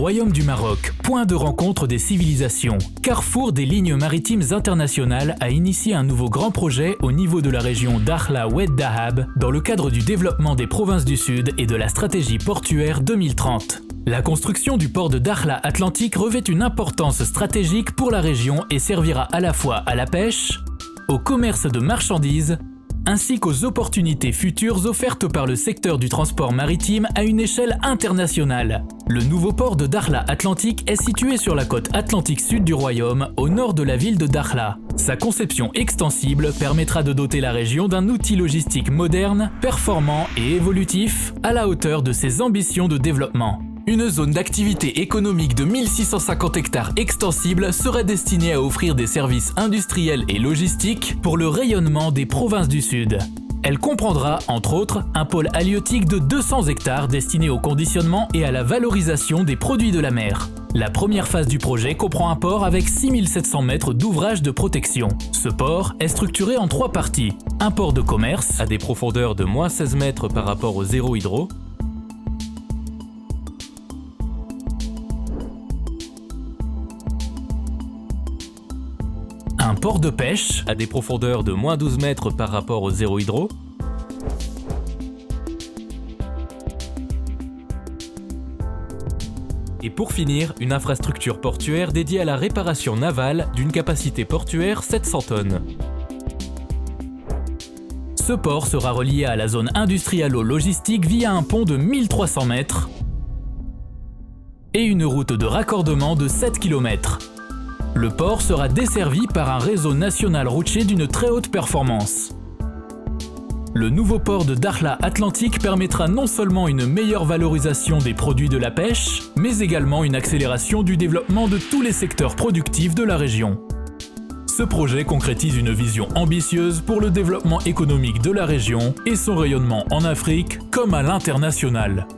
Royaume du Maroc, point de rencontre des civilisations, carrefour des lignes maritimes internationales, a initié un nouveau grand projet au niveau de la région Dakhla-Oued Dahab dans le cadre du développement des provinces du Sud et de la stratégie portuaire 2030. La construction du port de Dakhla Atlantique revêt une importance stratégique pour la région et servira à la fois à la pêche, au commerce de marchandises, ainsi qu'aux opportunités futures offertes par le secteur du transport maritime à une échelle internationale. Le nouveau port de Dakhla Atlantique est situé sur la côte atlantique sud du royaume, au nord de la ville de Dakhla. Sa conception extensible permettra de doter la région d'un outil logistique moderne, performant et évolutif, à la hauteur de ses ambitions de développement. Une zone d'activité économique de 1650 hectares extensible serait destinée à offrir des services industriels et logistiques pour le rayonnement des provinces du Sud. Elle comprendra, entre autres, un pôle halieutique de 200 hectares destiné au conditionnement et à la valorisation des produits de la mer. La première phase du projet comprend un port avec 6700 mètres d'ouvrages de protection. Ce port est structuré en 3 parties. Un port de commerce, à des profondeurs de moins 16 mètres par rapport au zéro hydro, un port de pêche, à des profondeurs de moins 12 mètres par rapport au zéro hydro, et pour finir, une infrastructure portuaire dédiée à la réparation navale d'une capacité portuaire 700 tonnes. Ce port sera relié à la zone industrialo-logistique via un pont de 1300 mètres et une route de raccordement de 7 km. Le port sera desservi par un réseau national routier d'une très haute performance. Le nouveau port de Dakhla Atlantique permettra non seulement une meilleure valorisation des produits de la pêche, mais également une accélération du développement de tous les secteurs productifs de la région. Ce projet concrétise une vision ambitieuse pour le développement économique de la région et son rayonnement en Afrique comme à l'international.